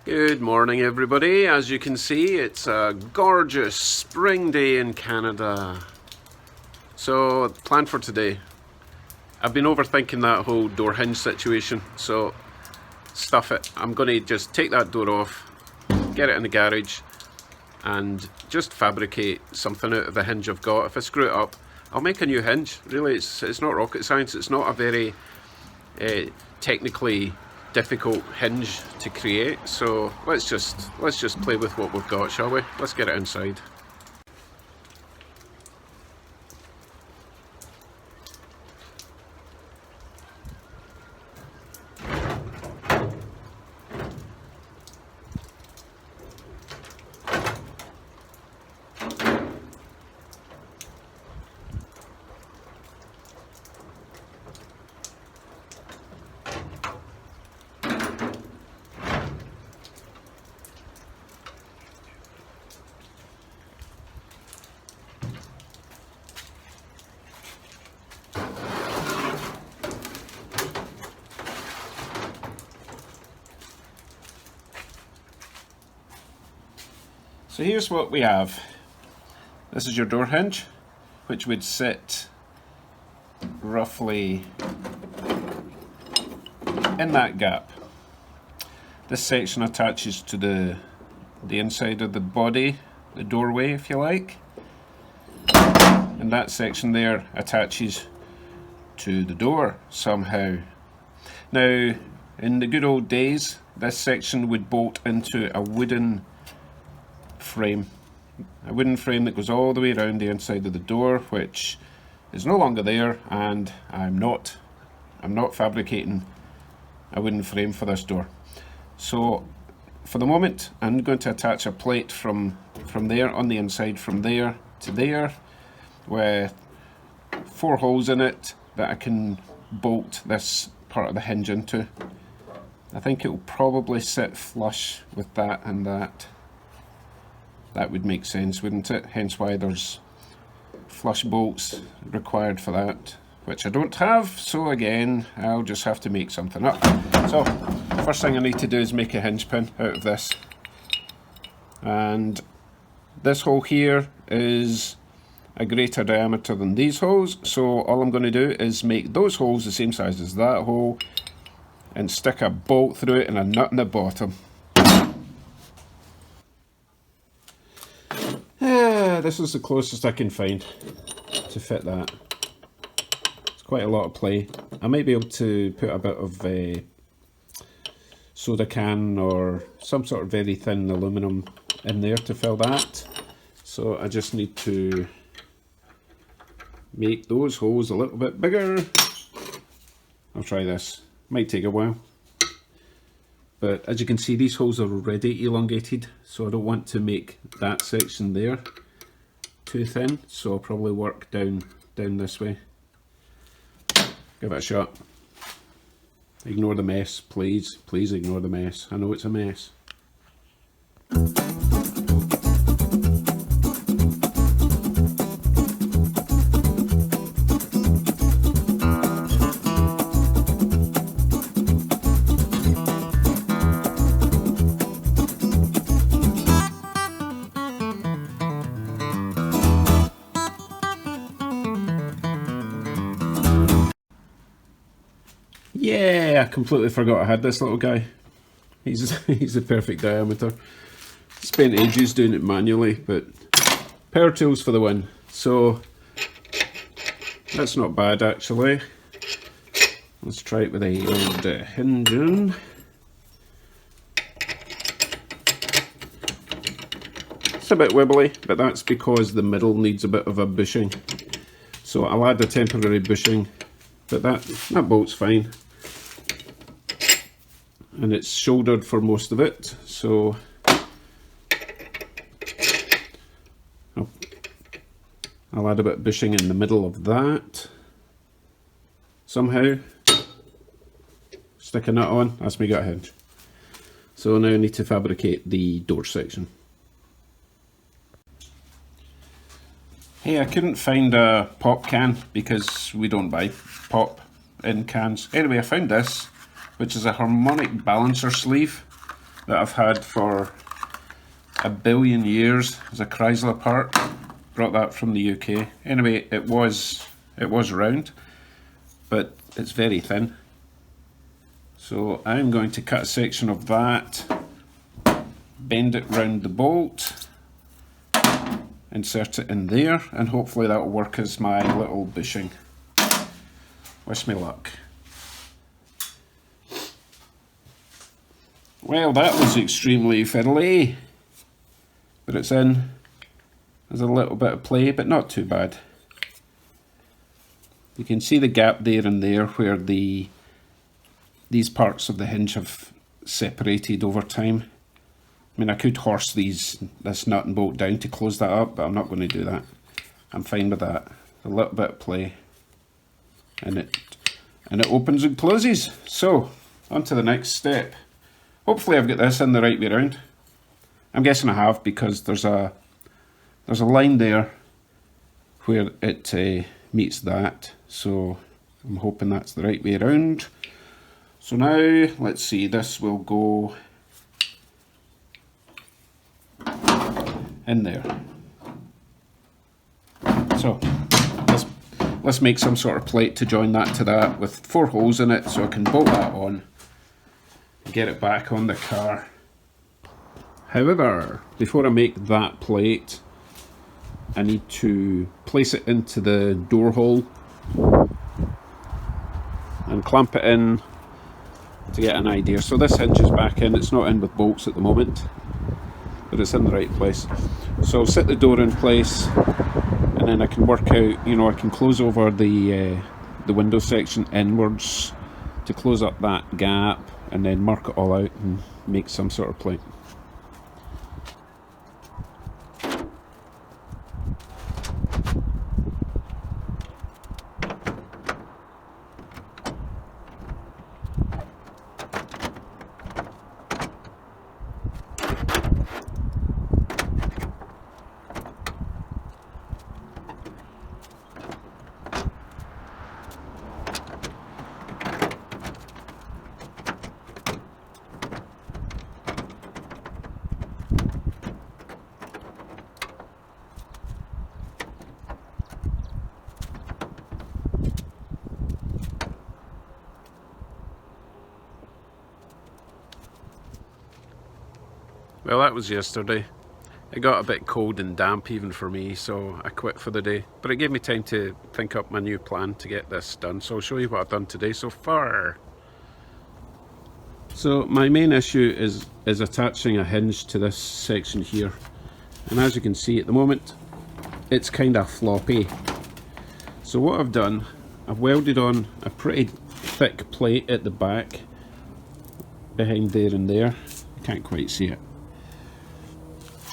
Good morning, everybody. As you can see, it's a gorgeous spring day in Canada. So, plan for today. I've been overthinking that whole door hinge situation, so stuff it. I'm going to just take that door off, get it in the garage, and just fabricate something out of the hinge I've got. If I screw it up, I'll make a new hinge. Really, it's not rocket science. It's not a very technically difficult hinge to create, so let's just play with what we've got, shall we? Let's get it inside. So here's what we have. This is your door hinge, which would sit roughly in that gap. This section attaches to the inside of the body, the doorway if you like, and that section there attaches to the door somehow. Now, in the good old days, this section would bolt into a wooden frame, that goes all the way around the inside of the door, which is no longer there, and I'm not fabricating a wooden frame for this door. So for the moment I'm going to attach a plate from there on the inside, from there to there, with 4 holes in it that I can bolt this part of the hinge into. I think it will probably sit flush with that and that. That would make sense, wouldn't it? Hence why there's flush bolts required for that, which I don't have, so again, I'll just have to make something up. So, first thing I need to do is make a hinge pin out of this. And this hole here is a greater diameter than these holes, so all I'm going to do is make those holes the same size as that hole and stick a bolt through it and a nut in the bottom. This is the closest I can find to fit that. It's quite a lot of play. I might be able to put a bit of a soda can or some sort of very thin aluminum in there to fill that. So I just need to make those holes a little bit bigger. I'll try this. Might take a while. But as you can see, these holes are already elongated, so I don't want to make that section there too thin, so I'll probably work down this way. Give it a shot. Ignore the mess, please. Please ignore the mess. I know it's a mess. Yeah, I completely forgot I had this little guy. He's the perfect diameter. Spent ages doing it manually, but power tools for the win. So that's not bad actually. Let's try it with a old hinge in. It's a bit wibbly, but that's because the middle needs a bit of a bushing. So I'll add a temporary bushing, but that bolt's fine. And it's shouldered for most of it, so I'll add a bit of bushing in the middle of that. Somehow stick a nut on, that's me got a hinge. So now I need to fabricate the door section. Hey, I couldn't find a pop can because we don't buy pop in cans. Anyway, I found this, which is a harmonic balancer sleeve. that I've had for a billion years as a Chrysler part. Brought that from the UK. Anyway, it was round, but it's very thin. So I'm going to cut a section of that, bend it round the bolt, insert it in there, and hopefully that will work as my little bushing. Wish me luck. Well, that was extremely fiddly, but it's in. There's a little bit of play, but not too bad. You can see the gap there and there where these parts of the hinge have separated over time. I mean, I could horse this nut and bolt down to close that up, but I'm not going to do that. I'm fine with that. A little bit of play, and it opens and closes. So, on to the next step. Hopefully I've got this in the right way round. I'm guessing I have, because there's a line there where it meets that. So I'm hoping that's the right way around. So now, let's see, this will go in there. So let's make some sort of plate to join that to that with 4 holes in it, so I can bolt that on and get it back on the car. However, before I make that plate, I need to place it into the door hole and clamp it in to get an idea. So this hinge is back in, it's not in with bolts at the moment, but it's in the right place. So I'll set the door in place, and then I can work out, you know, I can close over the window section inwards to close up that gap, and then mark it all out and make some sort of plate. Well, that was yesterday. It got a bit cold and damp even for me, so I quit for the day. But it gave me time to think up my new plan to get this done. So I'll show you what I've done today so far. So my main issue is attaching a hinge to this section here. And as you can see at the moment, it's kind of floppy. So what I've done, I've welded on a pretty thick plate at the back, behind there and there. You can't quite see it.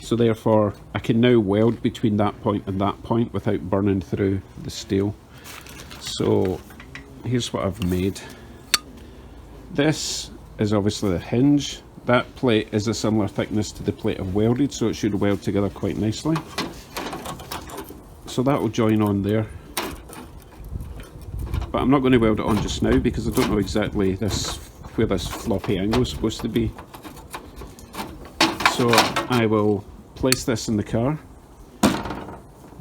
So therefore I can now weld between that point and that point without burning through the steel. So here's what I've made. This is obviously the hinge. That plate is a similar thickness to the plate I've welded, so it should weld together quite nicely. So that will join on there. But I'm not going to weld it on just now because I don't know exactly where this floppy angle is supposed to be. So I will place this in the car,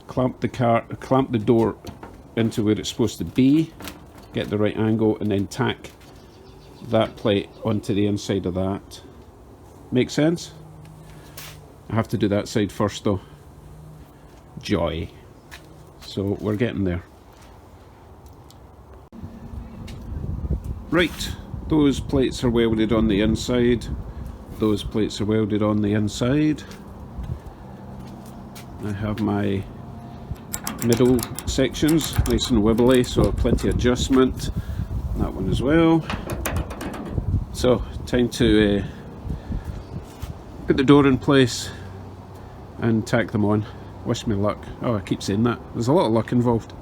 clamp the door into where it's supposed to be, get the right angle, and then tack that plate onto the inside of that. Make sense? I have to do that side first though. Joy. So we're getting there. Right, those plates are welded on the inside. Those plates are welded on the inside. I have my middle sections nice and wibbly, so plenty of adjustment. That one as well. So time to put the door in place and tack them on. Wish me luck. Oh, I keep saying that. There's a lot of luck involved.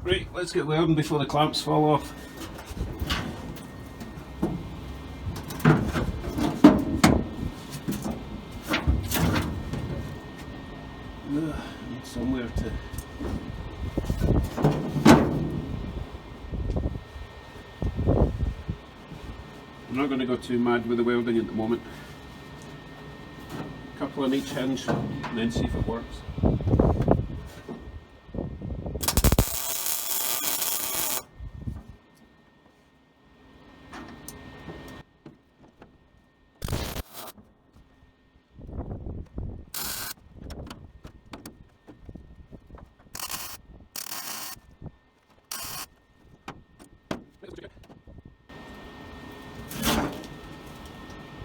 Right, let's get welding before the clamps fall off. Somewhere to... I'm not going to go too mad with the welding at the moment. A couple on each hinge and then see if it works.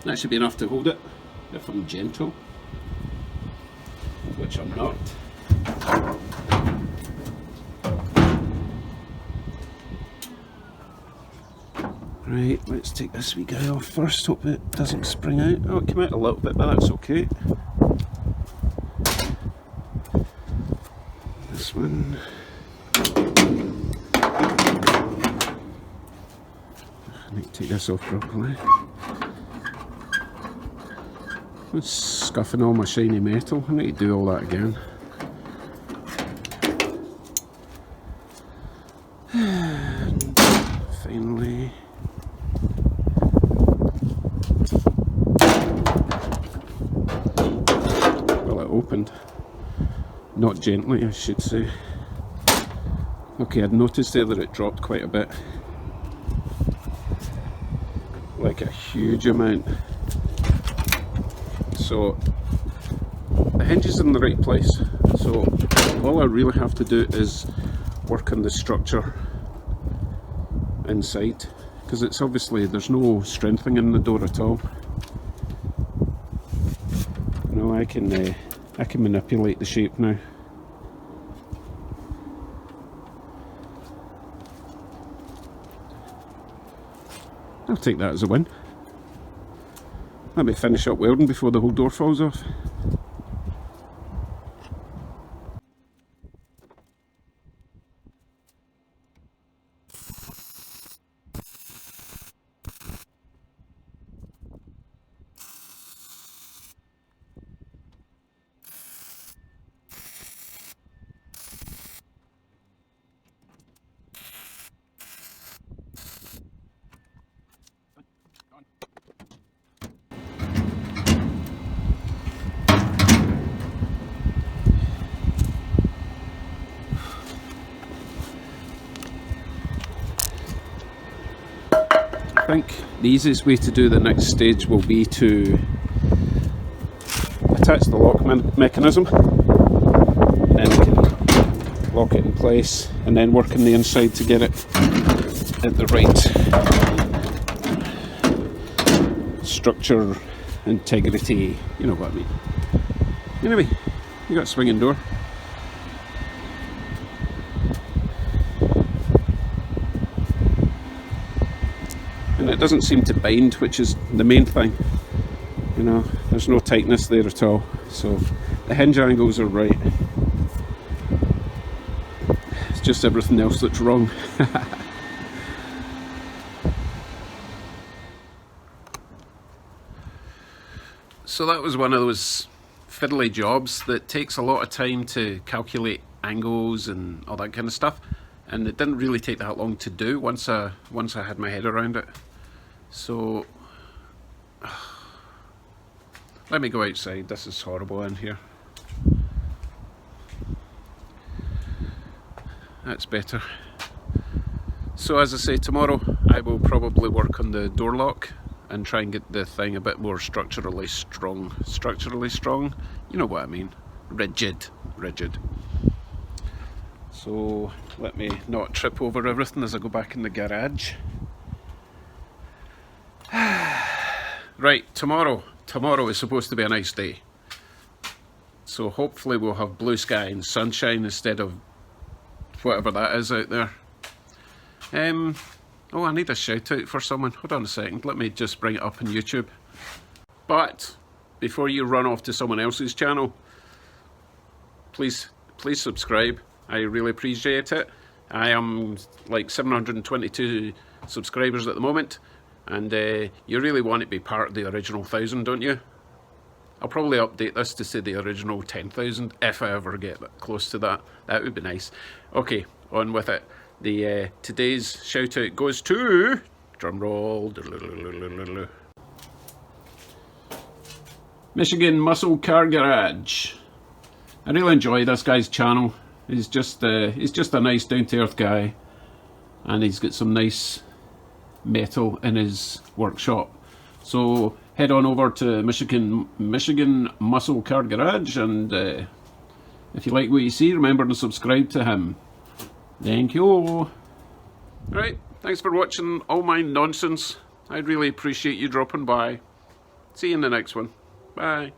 That should be enough to hold it, if I'm gentle, which I'm not. Right, let's take this wee guy off first, hope it doesn't spring out. Oh, it came out a little bit, but that's okay. This one. I need to take this off properly. It's scuffing all my shiny metal. I need to do all that again. And finally, well, it opened. Not gently, I should say. Okay, I'd noticed there that it dropped quite a bit. Like a huge amount. So the hinge is in the right place, so all I really have to do is work on the structure inside, because it's obviously, there's no strengthening in the door at all. No, I can manipulate the shape now. I'll take that as a win. Let me finish up welding before the whole door falls off. I think the easiest way to do the next stage will be to attach the lock mechanism, and then we can lock it in place and then work on the inside to get it at the right structure, integrity, you know what I mean. Anyway, you got a swinging door. And it doesn't seem to bind, which is the main thing. You know, there's no tightness there at all. So the hinge angles are right. It's just everything else that's wrong. So that was one of those fiddly jobs that takes a lot of time to calculate angles and all that kind of stuff. And it didn't really take that long to do once I had my head around it. So let me go outside. This is horrible in here. That's better. So as I say, tomorrow I will probably work on the door lock and try and get the thing a bit more structurally strong. Structurally strong? You know what I mean. Rigid. So let me not trip over everything as I go back in the garage. Right, tomorrow is supposed to be a nice day. So hopefully we'll have blue sky and sunshine instead of whatever that is out there. Oh, I need a shout out for someone. Hold on a second. Let me just bring it up on YouTube. But before you run off to someone else's channel, please subscribe. I really appreciate it. I am like 722 subscribers at the moment, and you really want to be part of the original 1,000, don't you? I'll probably update this to say the original 10,000 if I ever get close to that. That would be nice. Okay, on with it. The today's shout out goes to, drum roll, Michigan Muscle Car Garage. I really enjoy this guy's channel. He's just a nice down to earth guy, and he's got some nice metal in his workshop. So head on over to Michigan Muscle Car Garage, and if you like what you see, remember to subscribe to him. Thank you. Right, thanks for watching all my nonsense. I really appreciate you dropping by. See you in the next one. Bye.